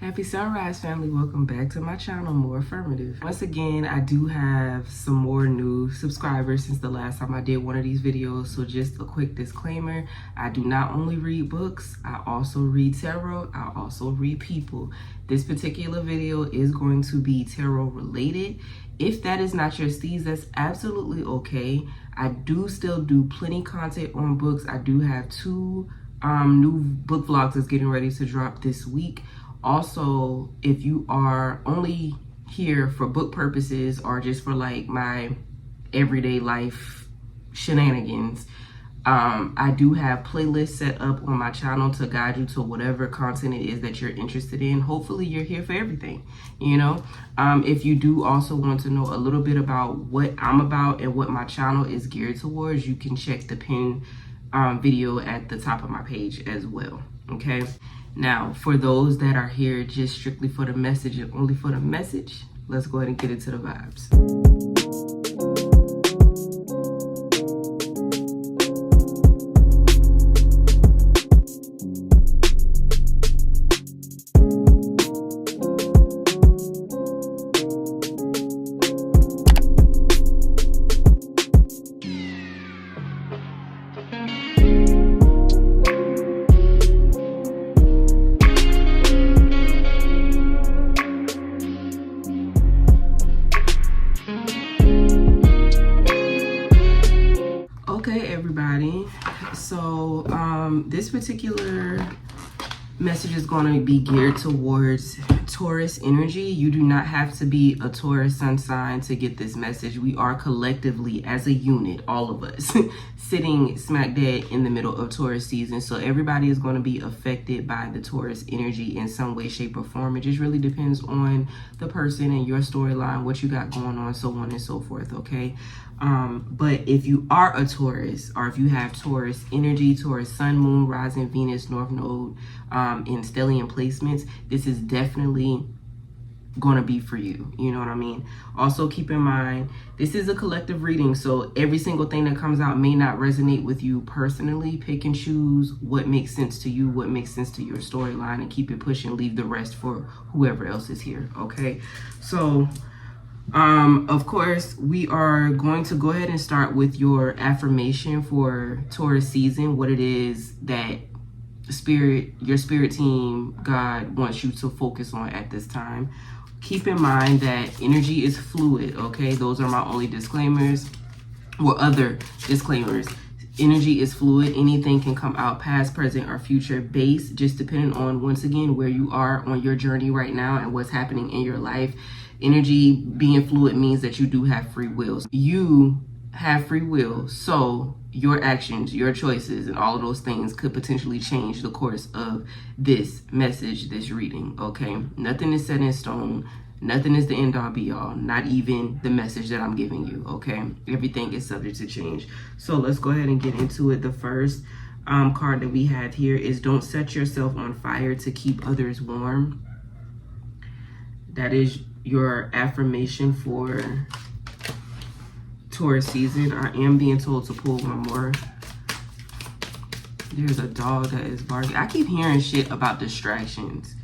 Happy sunrise, family. Welcome back to my channel, More Affirmative. Once again, I do have some more new subscribers since the last time I did one of these videos. So just a quick disclaimer, I do not only read books, I also read tarot, I also read people. This particular video is going to be tarot related. If that is not your steez, that's absolutely okay. I do still do plenty content on books. I do have two new book vlogs that's getting ready to drop this week. Also, if you are only here for book purposes or just for like my everyday life shenanigans, I do have playlists set up on my channel to guide you to whatever content it is that you're interested in. Hopefully you're here for everything, you know. If you do also want to know a little bit about what I'm about and what my channel is geared towards, you can check the pinned video at the top of my page as well, okay? Now, for those that are here just strictly for the message and only for the message, let's go ahead and get into the vibes. Okay, everybody, so this particular message is going to be geared towards Taurus energy. You do not have to be a Taurus sun sign to get this message. We are collectively, as a unit, all of us, sitting smack dead in the middle of Taurus season. So everybody is going to be affected by the Taurus energy in some way, shape, or form. It just really depends on the person and your storyline, what you got going on, so on and so forth, okay? But if you are a Taurus, or if you have Taurus energy, Taurus sun, moon, rising, Venus, north node, in stellium placements, this is definitely going to be for you. You know what I mean? Also keep in mind, this is a collective reading, so every single thing that comes out may not resonate with you personally. Pick and choose what makes sense to you, what makes sense to your storyline, and keep it pushing. Leave the rest for whoever else is here, okay? So of course, we are going to go ahead and start with your affirmation for Taurus season, what it is that your spirit team, God, wants you to focus on at this time. Keep in mind that energy is fluid, okay? Those are my only disclaimers, or other disclaimers. Energy is fluid. Anything can come out, past, present, or future based, just depending on, once again, where you are on your journey right now and what's happening in your life. Energy being fluid means that you do have free will. You have free will, so your actions, your choices, and all of those things could potentially change the course of this message, this reading, okay? Nothing is set in stone. Nothing is the end all be all, not even the message that I'm giving you, okay? Everything is subject to change. So let's go ahead and get into it. The first card that we have here is don't set yourself on fire to keep others warm. That is your affirmation for Taurus season. I am being told to pull one more. There's a dog that is barking. I keep hearing shit about distractions.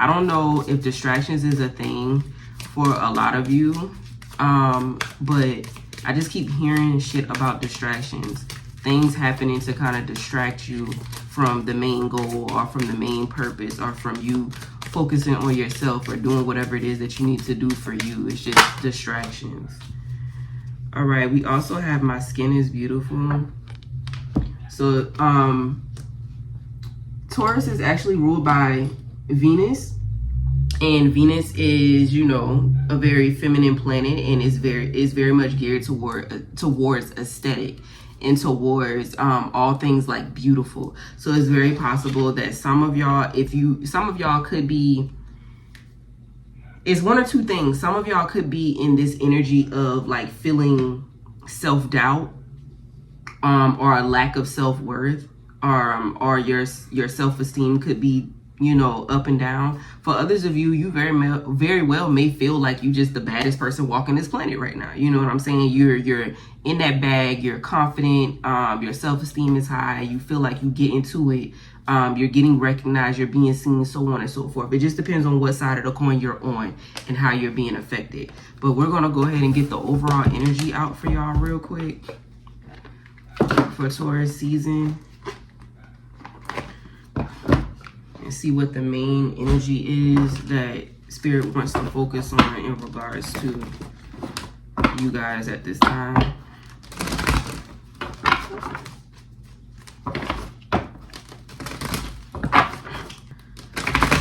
I don't know if distractions is a thing for a lot of you, but I just keep hearing shit about distractions. Things happening to kind of distract you from the main goal or from the main purpose or from you focusing on yourself or doing whatever it is that you need to do for you. It's just distractions. All right, we also have my skin is beautiful. So Taurus is actually ruled by Venus, and Venus is, you know, a very feminine planet, and is very much geared towards aesthetic and towards all things like beautiful. So it's very possible that some of y'all could be, it's one or two things. Some of y'all could be in this energy of like feeling self-doubt, or a lack of self-worth, or your self-esteem could be, you know, up and down. For others of you, you very well may feel like you just the baddest person walking this planet right now. You know what I'm saying? You're in that bag, you're confident, your self-esteem is high, you feel like you get into it You're getting recognized, you're being seen, so on and so forth. It just depends on what side of the coin you're on and how you're being affected. But we're going to go ahead and get the overall energy out for y'all real quick for Taurus season. And see what the main energy is that Spirit wants to focus on in regards to you guys at this time.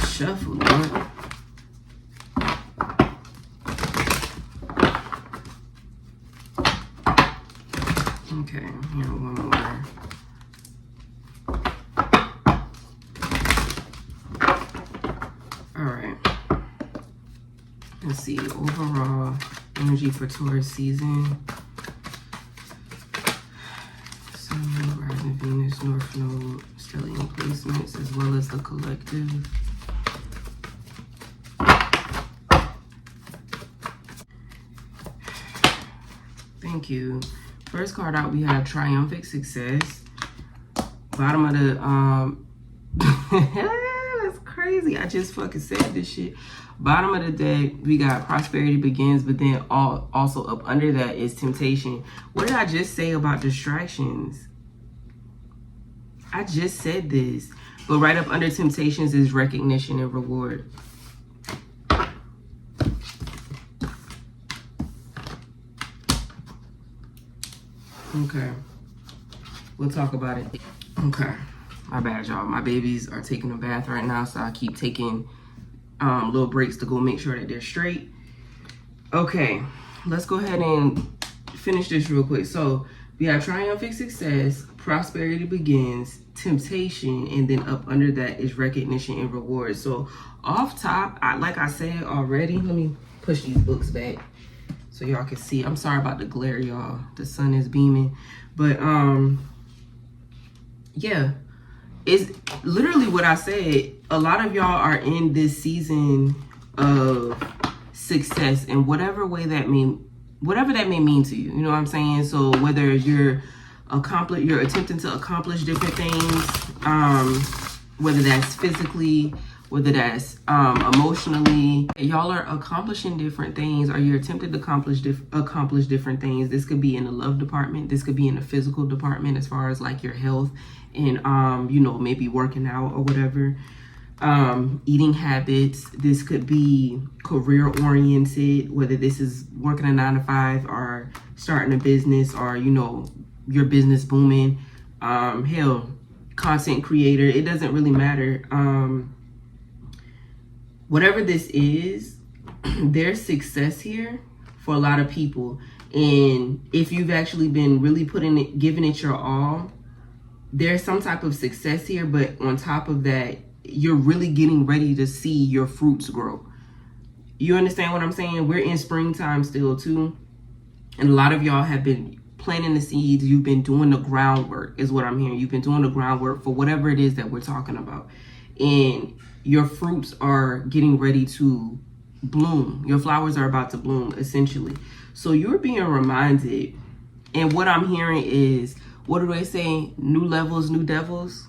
Shuffle, Lord. Okay, here one more. All right. Let's see, overall energy for Taurus season. Sun, rising Venus, North Node, stellium placements, as well as the collective. Thank you. First card out, we have Triumphant Success. Bottom of the, that's crazy. I just fucking said this shit. Bottom of the deck, we got Prosperity Begins, but then also up under that is Temptation. What did I just say about distractions? I just said this. But right up under Temptations is Recognition and Reward. Okay, we'll talk about it. Okay, my bad, y'all. My babies are taking a bath right now, so I keep taking little breaks to go make sure that they're straight. Okay, let's go ahead and finish this real quick. So we have Triumphant Success, Prosperity Begins, Temptation, and then up under that is Recognition and Reward. So off top, like I said already, let me push these books back so y'all can see. I'm sorry about the glare, y'all. The sun is beaming. But yeah, it's literally what I said. A lot of y'all are in this season of success in whatever way that whatever that may mean to you. You know what I'm saying? So whether you're attempting to accomplish different things, whether that's physically, whether that's emotionally, y'all are accomplishing different things, or you're attempting to accomplish different things. This could be in the love department. This could be in the physical department, as far as like your health and, you know, maybe working out or whatever. Eating habits. This could be career oriented, whether this is working a 9-to-5 or starting a business, or, you know, your business booming. Hell, content creator. It doesn't really matter. Whatever this is, there's success here for a lot of people. And if you've actually been really giving it your all, there's some type of success here. But on top of that, you're really getting ready to see your fruits grow. You understand what I'm saying? We're in springtime still too. And a lot of y'all have been planting the seeds. You've been doing the groundwork is what I'm hearing. You've been doing the groundwork for whatever it is that we're talking about. And your fruits are getting ready to bloom. Your flowers are about to bloom, essentially. So you're being reminded. And what I'm hearing is, what do they say? New levels, new devils.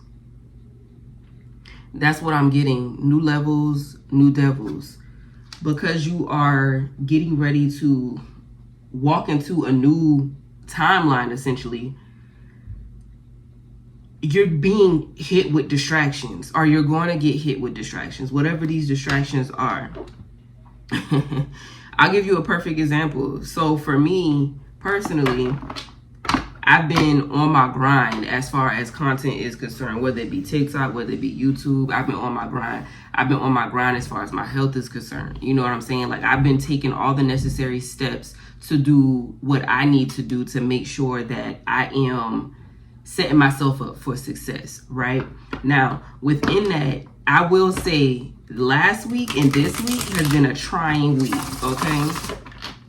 That's what I'm getting. New levels, new devils. Because you are getting ready to walk into a new timeline, essentially. You're being hit with distractions, or you're going to get hit with distractions, whatever these distractions are. I'll give you a perfect example. So for me personally, I've been on my grind as far as content is concerned, whether it be TikTok, whether it be YouTube. I've been on my grind. I've been on my grind as far as my health is concerned. You know what I'm saying? Like, I've been taking all the necessary steps to do what I need to do to make sure that I am setting myself up for success, right? Now, within that, I will say last week and this week has been a trying week, okay?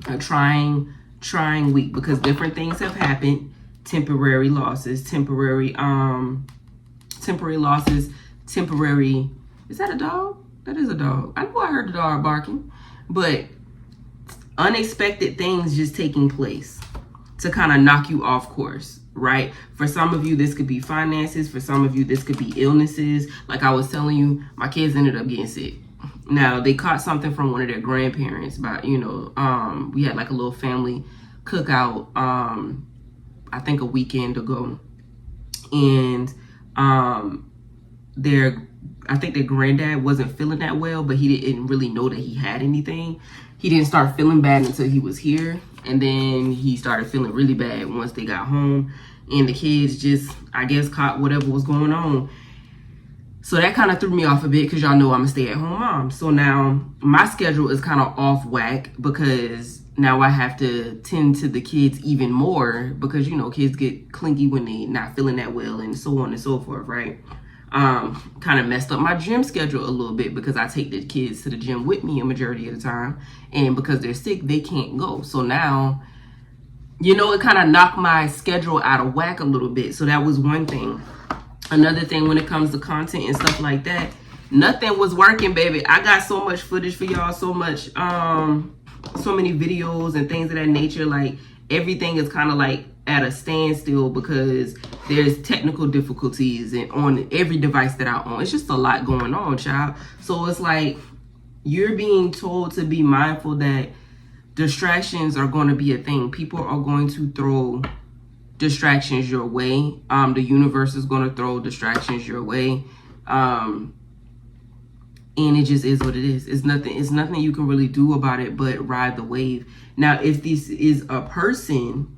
A trying week, because different things have happened. Temporary losses, temporary losses, temporary, is that a dog? That is a dog. I knew I heard the dog barking, but unexpected things just taking place to kind of knock you off course. right? For some of you, this could be finances. For some of you, this could be illnesses. Like I was telling you, my kids ended up getting sick. Now, they caught something from one of their grandparents, but, you know, we had like a little family cookout, I think a weekend ago. And I think their granddad wasn't feeling that well, but he didn't really know that he had anything. He didn't start feeling bad until he was here. And then he started feeling really bad once they got home. And the kids just, I guess, caught whatever was going on. So that kind of threw me off a bit because y'all know I'm a stay-at-home mom. So now my schedule is kind of off whack because now I have to tend to the kids even more because, you know, kids get clinky when they not feeling that well and so on and so forth, right? Kind of messed up my gym schedule a little bit because I take the kids to the gym with me a majority of the time. And because they're sick, they can't go. So now, you know, it kind of knocked my schedule out of whack a little bit. So that was one thing. Another thing when it comes to content and stuff like that, nothing was working, baby. I got so much footage for y'all, so much, so many videos and things of that nature. Like everything is kind of like at a standstill because there's technical difficulties and on every device that I own. It's just a lot going on, child. So it's like you're being told to be mindful that distractions are going to be a thing. People are going to throw distractions your way. The universe is going to throw distractions your way. And it just is what it is. It's nothing you can really do about it but ride the wave. Now, if this is a person,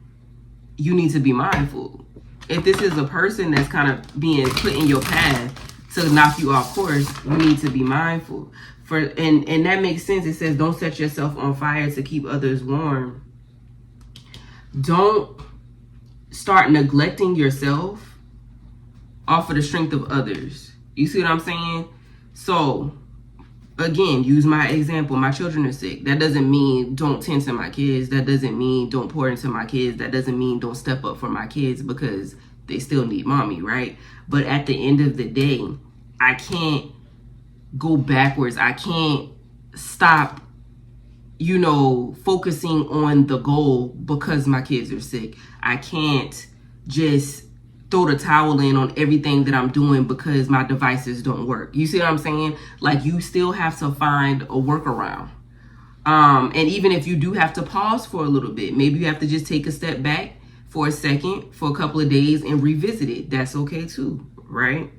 you need to be mindful. If this is a person that's kind of being put in your path to knock you off course, you need to be mindful. And that makes sense. It says don't set yourself on fire to keep others warm. Don't start neglecting yourself off of the strength of others. You see what I'm saying? So again, use my example. My children are sick. That doesn't mean don't tend to my kids. That doesn't mean don't pour into my kids. That doesn't mean don't step up for my kids because they still need mommy, right? But at the end of the day, I can't go backwards. I can't stop, you know, focusing on the goal because my kids are sick. I can't just throw the towel in on everything that I'm doing because my devices don't work. You see what I'm saying? Like you still have to find a workaround. And even if you do have to pause for a little bit, maybe you have to just take a step back for a second, for a couple of days and revisit it. That's okay too, right?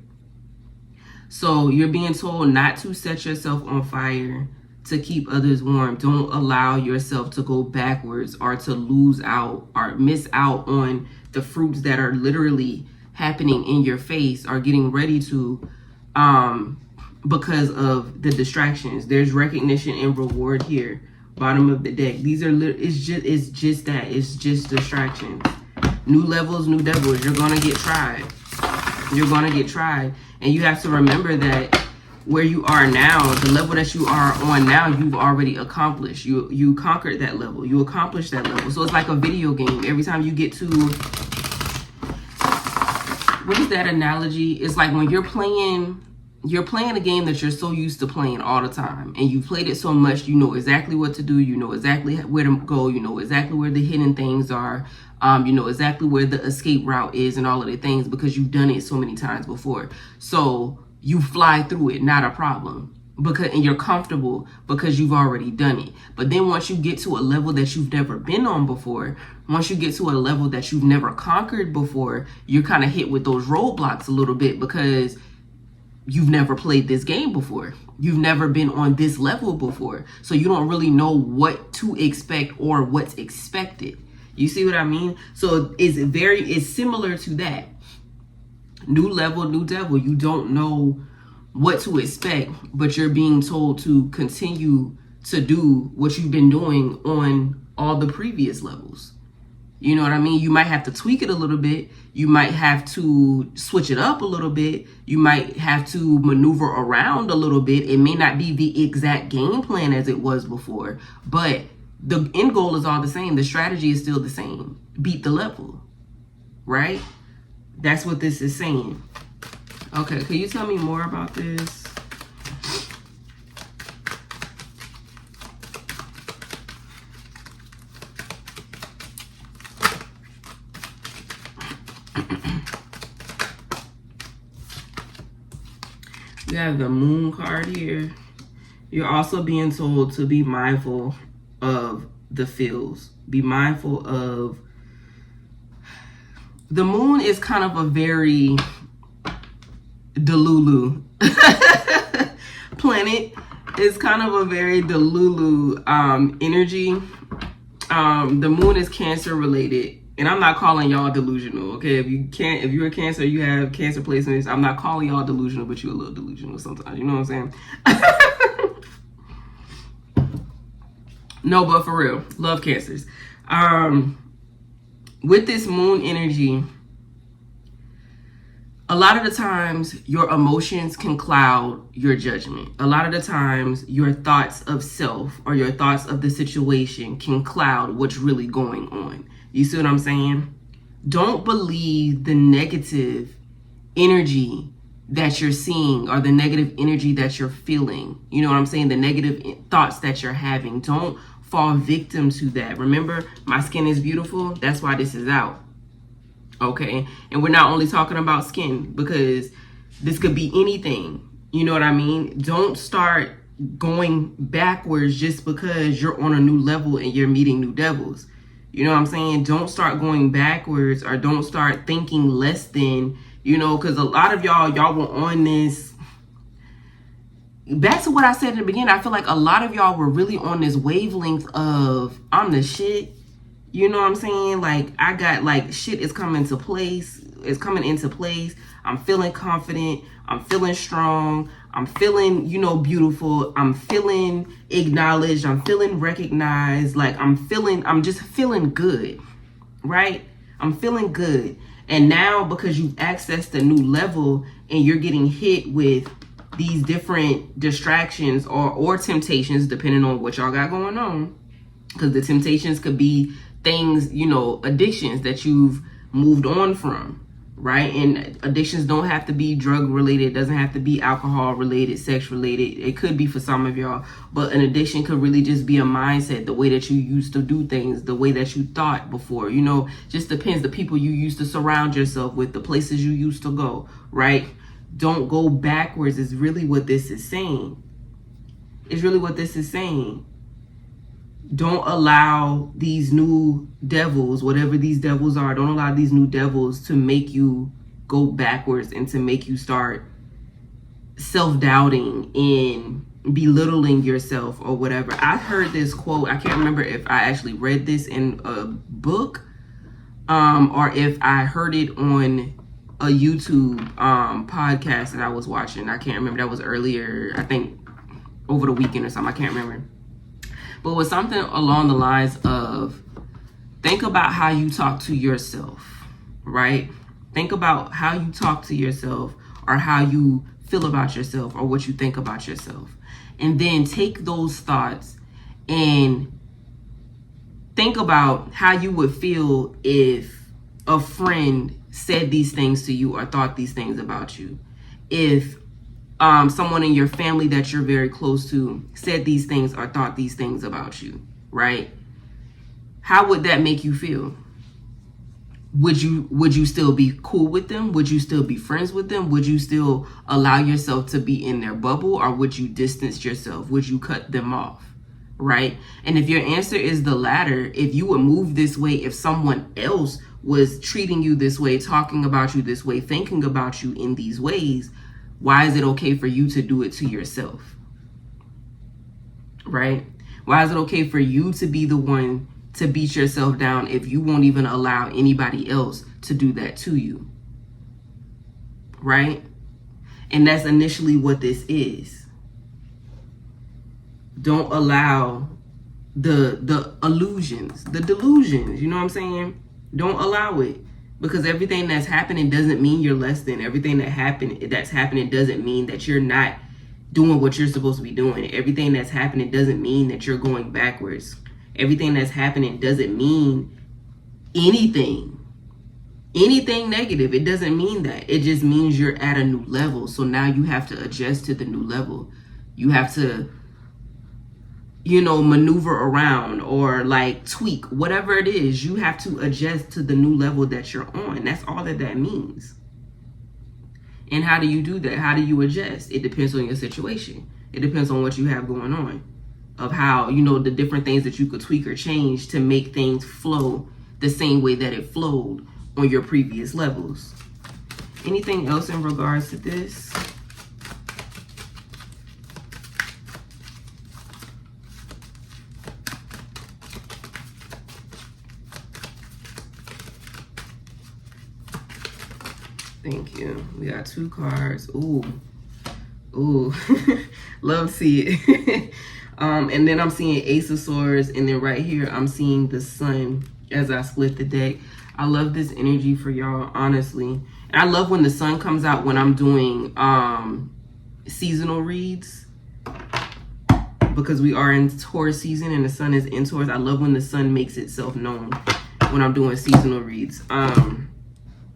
So you're being told not to set yourself on fire to keep others warm. Don't allow yourself to go backwards or to lose out or miss out on the fruits that are literally happening in your face or getting ready to because of the distractions. There's recognition and reward here. Bottom of the deck. These are it's just that. It's just distractions. New levels, new devils. You're gonna get tried. You're gonna get tried. And you have to remember that where you are now, the level that you are on now, you've already accomplished. You conquered that level. You accomplished that level. So it's like a video game. Every time you get to, what is that analogy? It's like when you're playing a game that you're so used to playing all the time. And you've played it so much, you know exactly what to do. You know exactly where to go. You know exactly where the hidden things are. You know exactly where the escape route is and all of the things because you've done it so many times before. So you fly through it, not a problem. And you're comfortable because you've already done it. But then once you get to a level that you've never been on before, once you get to a level that you've never conquered before, you're kind of hit with those roadblocks a little bit because you've never played this game before. You've never been on this level before. So you don't really know what to expect or what's expected. You see what I mean? So it's similar to that. New level, new devil. You don't know what to expect, but you're being told to continue to do what you've been doing on all the previous levels. You know what I mean? You might have to tweak it a little bit. You might have to switch it up a little bit. You might have to maneuver around a little bit. It may not be the exact game plan as it was before, but the end goal is all the same. The strategy is still the same. Beat the level, right? That's what this is saying. Okay, can you tell me more about this? You have the Moon card here. You're also being told to be mindful of the feels. Be mindful of... The Moon is kind of a very Delulu planet. It's kind of a very Delulu energy. The Moon is Cancer related. And I'm not calling y'all delusional, okay? If you're a Cancer, you have Cancer placements, I'm not calling y'all delusional, but you're a little delusional sometimes. You know what I'm saying? No, but for real, love Cancers. With this Moon energy, a lot of the times your emotions can cloud your judgment. A lot of the times your thoughts of self or your thoughts of the situation can cloud what's really going on. You see what I'm saying? Don't believe the negative energy that you're seeing or the negative energy that you're feeling. You know what I'm saying? The negative thoughts that you're having. Don't fall victim to that. Remember, my skin is beautiful. That's why this is out. Okay? And we're not only talking about skin, because this could be anything. You know what I mean? Don't start going backwards just because you're on a new level and you're meeting new devils. You know what I'm saying? Don't start going backwards, or don't start thinking less than, you know, because a lot of y'all were on this. Back to what I said in the beginning, I feel like a lot of y'all were really on this wavelength of, I'm the shit. You know what I'm saying? Like, I got, like, shit is coming into place. It's coming into place. I'm feeling confident. I'm feeling strong. I'm feeling, you know, beautiful. I'm feeling acknowledged. I'm feeling recognized. Like, I'm just feeling good, right? I'm feeling good. And now, because you've accessed a new level and you're getting hit with these different distractions or temptations, depending on what y'all got going on, because the temptations could be things, you know, addictions that you've moved on from. Right? And addictions don't have to be drug related. It doesn't have to be alcohol related, sex related. It could be for some of y'all, but an addiction could really just be a mindset, the way that you used to do things, the way that you thought before, you know, just depends. The people you used to surround yourself with, the places you used to go, right? Don't go backwards is really what this is saying. It's really what this is saying. Don't allow these new devils, whatever these devils are, don't allow these new devils to make you go backwards and to make you start self-doubting and belittling yourself or whatever. I heard this quote. I can't remember if I actually read this in a book or if I heard it on a YouTube podcast that I was watching. I can't remember. That was earlier, I think over the weekend or something. I can't remember. But it was something along the lines of, think about how you talk to yourself, right? Think about how you talk to yourself or how you feel about yourself or what you think about yourself. And then take those thoughts and think about how you would feel if a friend said these things to you or thought these things about you. If someone in your family that you're very close to said these things or thought these things about you, right? How would that make you feel? Would you still be cool with them? Would you still be friends with them? Would you still allow yourself to be in their bubble, or would you distance yourself? Would you cut them off, right? And if your answer is the latter, if you would move this way, if someone else was treating you this way, talking about you this way, thinking about you in these ways, why is it okay for you to do it to yourself? Right? Why is it okay for you to be the one to beat yourself down if you won't even allow anybody else to do that to you? Right? And that's initially what this is. Don't allow the illusions, the delusions, you know what I'm saying? Don't allow it. Because everything that's happening doesn't mean you're less than. Everything that's happening doesn't mean that you're not doing what you're supposed to be doing. Everything that's happening doesn't mean that you're going backwards. Everything that's happening doesn't mean anything negative. It doesn't mean that. It just means you're at a new level. So now you have to adjust to the new level. You have to, you know, maneuver around or like tweak, whatever it is. You have to adjust to the new level that you're on. That's all that means. And how do you do that? How do you adjust? It depends on your situation. It depends on what you have going on, of how, you know, the different things that you could tweak or change to make things flow the same way that it flowed on your previous levels. Anything else in regards to this? Thank you. We got 2 cards. Ooh. Ooh. Love to see it. And then I'm seeing Ace of Swords. And then right here, I'm seeing the Sun as I split the deck. I love this energy for y'all, honestly. And I love when the Sun comes out when I'm doing seasonal reads. Because we are in Taurus season and the Sun is in Taurus. I love when the Sun makes itself known when I'm doing seasonal reads.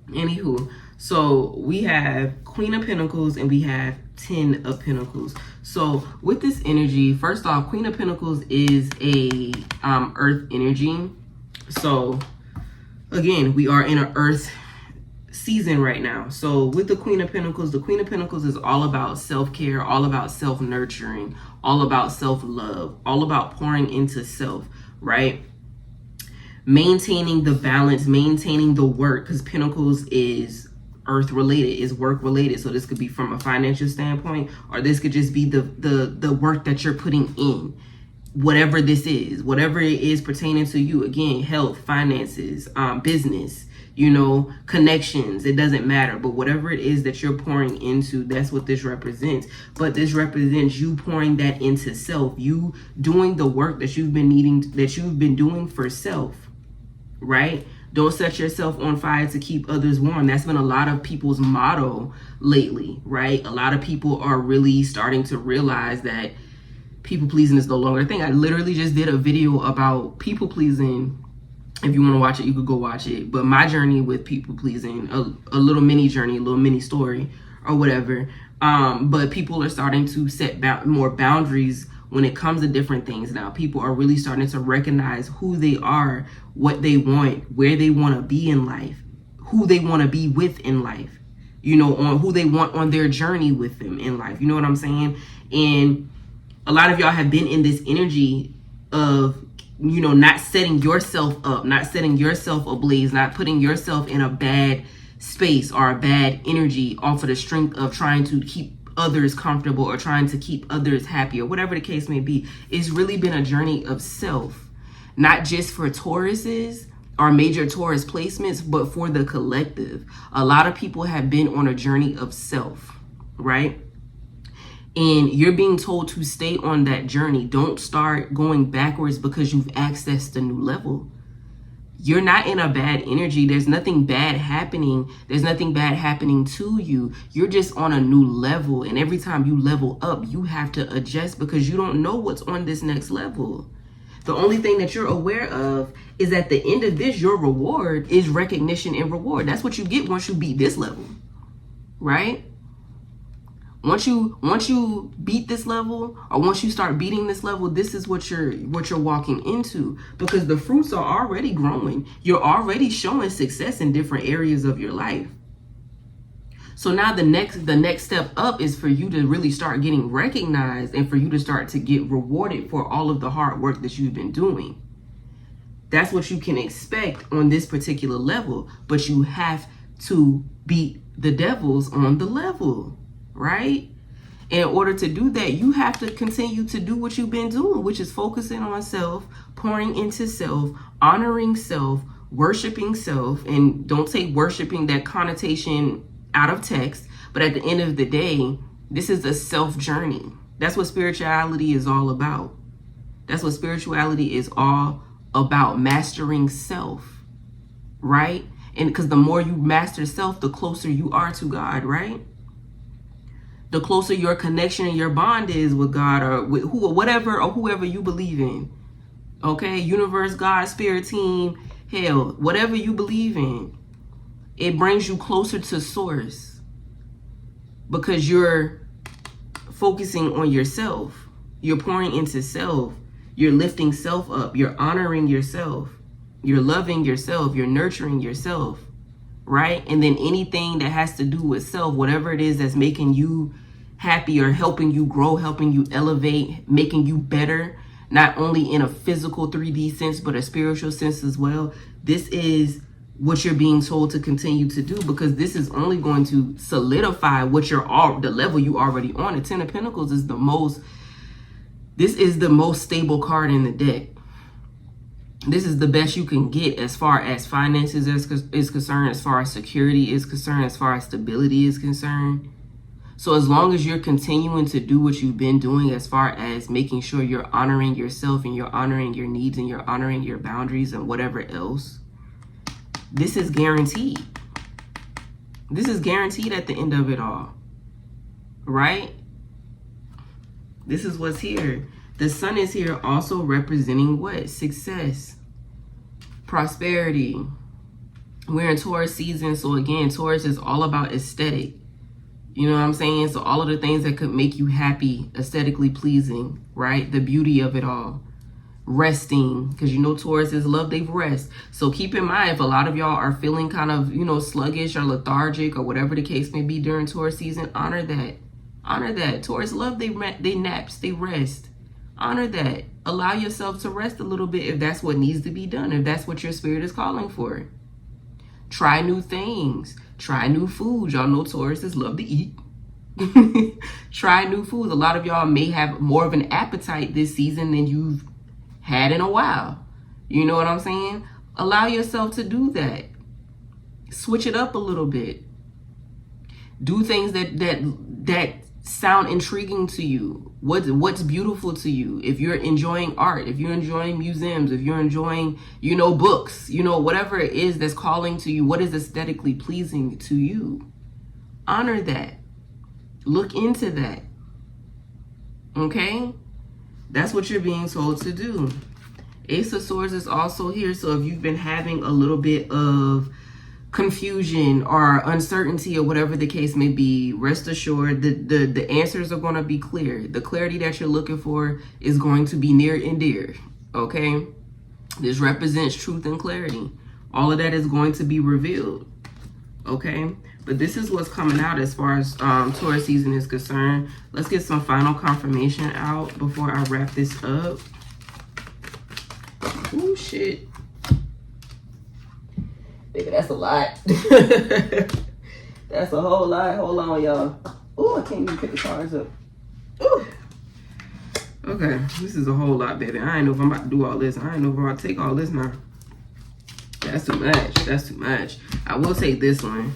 Anywho. So we have Queen of Pentacles and we have 10 of Pentacles. So with this energy, first off, Queen of Pentacles is a earth energy. So again, we are in an earth season right now. So with the Queen of Pentacles is all about self-care, all about self-nurturing, all about self-love, all about pouring into self, right? Maintaining the balance, maintaining the work, because Pentacles is earth related, is work related. So this could be from a financial standpoint, or this could just be the work that you're putting in, whatever this is, whatever it is pertaining to you. Again, health, finances, business, you know, connections, it doesn't matter. But whatever it is that you're pouring into, that's what this represents. But this represents you pouring that into self, you doing the work that you've been doing for self, right? Don't set yourself on fire to keep others warm. That's been a lot of people's motto lately, right? A lot of people are really starting to realize that people pleasing is no longer a thing. I literally just did a video about people pleasing. If you want to watch it, you could go watch it. But my journey with people pleasing, a little mini journey, a little mini story or whatever. But people are starting to set more boundaries when it comes to different things now. People are really starting to recognize who they are, what they want, where they want to be in life, who they want to be with in life, you know, on who they want on their journey with them in life. You know what I'm saying? And a lot of y'all have been in this energy of, you know, not setting yourself up, not setting yourself ablaze, not putting yourself in a bad space or a bad energy off of the strength of trying to keep others comfortable or trying to keep others happy or whatever the case may be. It's really been a journey of self, not just for Tauruses or major Taurus placements, but for the collective. A lot of people have been on a journey of self, right? And you're being told to stay on that journey. Don't start going backwards because you've accessed a new level. You're not in a bad energy. There's nothing bad happening. There's nothing bad happening to you. You're just on a new level. And every time you level up, you have to adjust because you don't know what's on this next level. The only thing that you're aware of is at the end of this, your reward is recognition and reward. That's what you get once you beat this level, right? Once you beat this level, or once you start beating this level, this is what you're walking into, because the fruits are already growing. You're already showing success in different areas of your life. So now the next step up is for you to really start getting recognized and for you to start to get rewarded for all of the hard work that you've been doing. That's what you can expect on this particular level, but you have to beat the devils on the level. Right? In order to do that, you have to continue to do what you've been doing, which is focusing on self, pouring into self, honoring self, worshiping self. And don't take worshiping, that connotation, out of text. But at the end of the day, this is a self journey. That's what spirituality is all about. That's what spirituality is all about, mastering self, right? And because the more you master self, the closer you are to God, right? The closer your connection and your bond is with God, or with whoever you believe in. Okay? Universe, God, spirit team, hell, whatever you believe in. It brings you closer to source because you're focusing on yourself. You're pouring into self. You're lifting self up. You're honoring yourself. You're loving yourself. You're nurturing yourself. right? And then anything that has to do with self, whatever it is that's making you happy or helping you grow, helping you elevate, making you better, not only in a physical 3D sense, but a spiritual sense as well. This is what you're being told to continue to do, because this is only going to solidify what the level you already on. The Ten of Pentacles is the most stable card in the deck. This is the best you can get as far as finances is concerned, as far as security is concerned, as far as stability is concerned. So as long as you're continuing to do what you've been doing, as far as making sure you're honoring yourself and you're honoring your needs and you're honoring your boundaries and whatever else, this is guaranteed. This is guaranteed at the end of it all, right? This is what's here. The sun is here also representing what? Success, prosperity. We're in Taurus season. So again, Taurus is all about aesthetic. You know what I'm saying? So all of the things that could make you happy, aesthetically pleasing, right? The beauty of it all. Resting, because you know Taurus is love, they've rest. So keep in mind, if a lot of y'all are feeling kind of, you know, sluggish or lethargic or whatever the case may be during Taurus season, honor that. Honor that. Taurus love, they naps, they rest. Honor that. Allow yourself to rest a little bit if that's what needs to be done, if that's what your spirit is calling for. Try new things. Try new foods. Y'all know Tauruses love to eat. Try new foods. A lot of y'all may have more of an appetite this season than you've had in a while. You know what I'm saying? Allow yourself to do that. Switch it up a little bit. Do things that sound intriguing to you. What's beautiful to you? If you're enjoying art, if you're enjoying museums, if you're enjoying, you know, books, you know, whatever it is that's calling to you, what is aesthetically pleasing to you? Honor that. Look into that. Okay? That's what you're being told to do. Ace of Swords is also here. So if you've been having a little bit of confusion or uncertainty or whatever the case may be, rest assured the answers are going to be clear. The clarity that you're looking for is going to be near and dear. Okay? This represents truth and clarity. All of that is going to be revealed. Okay? But this is what's coming out as far as Taurus season is concerned. Let's get some final confirmation out before I wrap this up. Oh, shit. Baby, that's a lot. That's a whole lot. Hold on, y'all. Oh, I can't even pick the cards up. Ooh. Okay, this is a whole lot, baby. I ain't know if I'm about to do all this. I ain't know if I'm about to take all this now. That's too much. That's too much. I will take this one.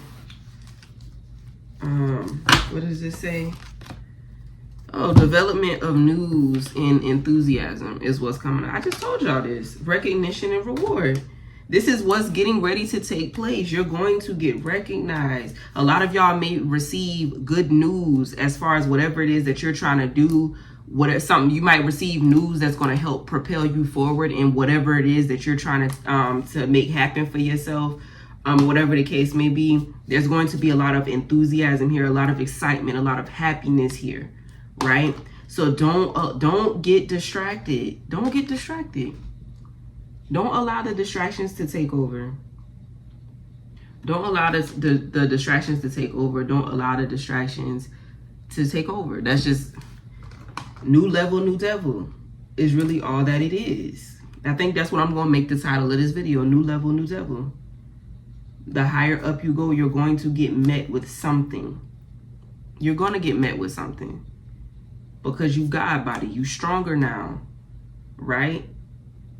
What does this say? Oh, development of news and enthusiasm is what's coming out. I just told y'all this. Recognition and reward. This is what's getting ready to take place. You're going to get recognized. A lot of y'all may receive good news as far as whatever it is that you're trying to do. Something you might receive news that's going to help propel you forward in whatever it is that you're trying to make happen for yourself. Whatever the case may be, there's going to be a lot of enthusiasm here, a lot of excitement, a lot of happiness here, right? So don't get distracted. Don't get distracted. Don't allow the distractions to take over. Don't allow the distractions to take over. Don't allow the distractions to take over. That's just new level, new devil is really all that it is. I think that's what I'm going to make the title of this video. New level, new devil. The higher up you go, you're going to get met with something. You're going to get met with something. Because you God body. You stronger now. Right?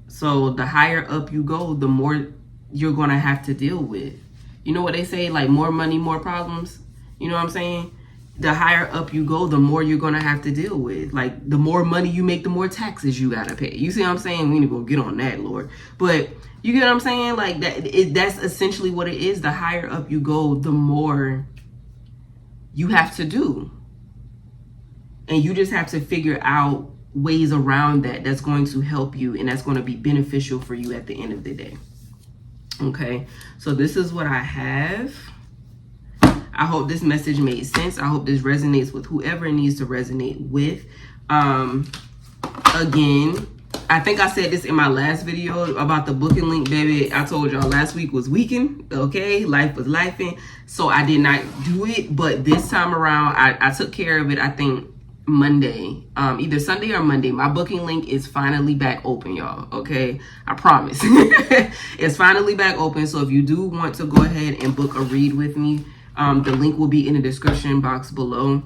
So the higher up you go, the more you're going to have to deal with. You know what they say? Like more money, more problems. You know what I'm saying? The higher up you go, the more you're going to have to deal with. Like the more money you make, the more taxes you got to pay. You see what I'm saying? We need to go get on that, Lord. But you get what I'm saying? Like that's essentially what it is. The higher up you go, the more you have to do. And you just have to figure out ways around that's going to help you and that's going to be beneficial for you at the end of the day. Okay, so this is what I have. I hope this message made sense. I hope this resonates with whoever it needs to resonate with. Again, I think I said this in my last video about the booking link, baby. I told y'all last week was weekend, okay? Life was lifing, so I did not do it. But this time around, I took care of it, I think, Monday, either Sunday or Monday. My booking link is finally back open, y'all, okay? I promise. It's finally back open, so if you do want to go ahead and book a read with me, the link will be in the description box below.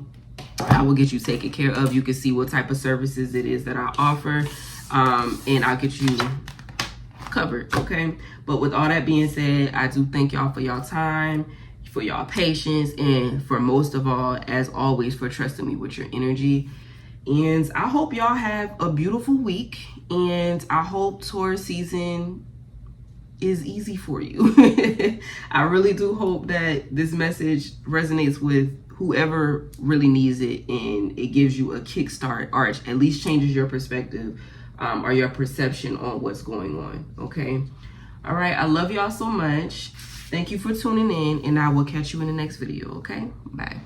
I will get you taken care of. You can see what type of services it is that I offer, and I'll get you covered, okay? But with all that being said, I do thank y'all for y'all time, for y'all patience, and for most of all, as always, for trusting me with your energy. And I hope y'all have a beautiful week, and I hope Taurus season is easy for you. I really do hope that this message resonates with whoever really needs it, and it gives you a kickstart, or at least changes your perspective, or your perception on what's going on, okay? All right, I love y'all so much. Thank you for tuning in, and I will catch you in the next video, okay? Bye.